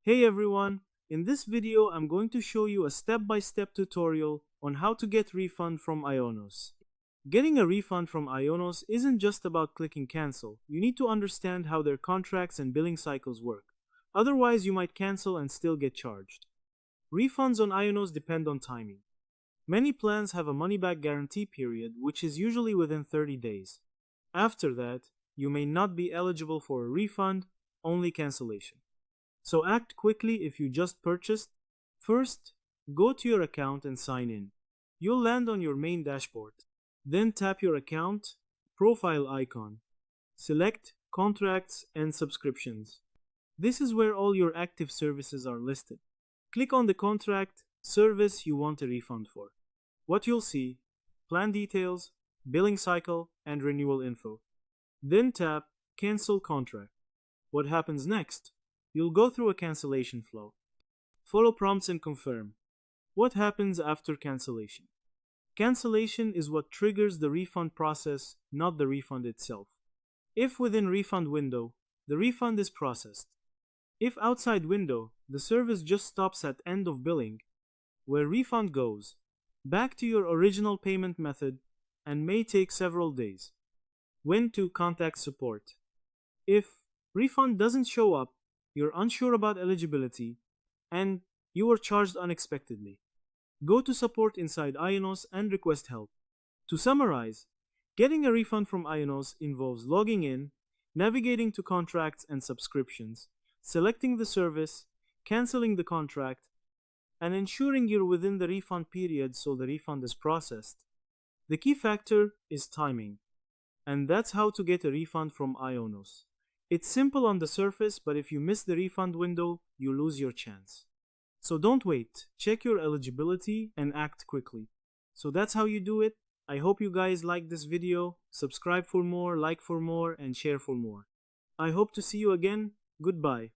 Hey everyone, in this video I'm going to show you a step-by-step tutorial on how to get refund from IONOS. Getting a refund from IONOS isn't just about clicking cancel. You need to understand how their contracts and billing cycles work. Otherwise you might cancel and still get charged. Refunds on IONOS depend on timing. Many plans have a money-back guarantee period, which is usually within 30 days. After that, you may not be eligible for a refund, only cancellation. So act quickly if you just purchased. First, go to your account and sign in. You'll land on your main dashboard. Then tap your account profile icon. Select Contracts and Subscriptions. This is where all your active services are listed. Click on the contract service you want a refund for. What you'll see: plan details, billing cycle, and renewal info. Then tap Cancel Contract. What happens next? You'll go through a cancellation flow. Follow prompts and confirm. What happens after cancellation? Cancellation is what triggers the refund process, not the refund itself. If within refund window, the refund is processed. If outside window, the service just stops at end of billing, where refund goes back to your original payment method and may take several days. When to contact support? If refund doesn't show up, you're unsure about eligibility, and you were charged unexpectedly, go to support inside IONOS and request help. To summarize, getting a refund from IONOS involves logging in, navigating to contracts and subscriptions, selecting the service, canceling the contract, and ensuring you're within the refund period so the refund is processed. The key factor is timing, and that's how to get a refund from IONOS. It's simple on the surface, but if you miss the refund window, you lose your chance. So don't wait, check your eligibility and act quickly. So that's how you do it. I hope you guys liked this video. Subscribe for more, like for more, and share for more. I hope to see you again. Goodbye.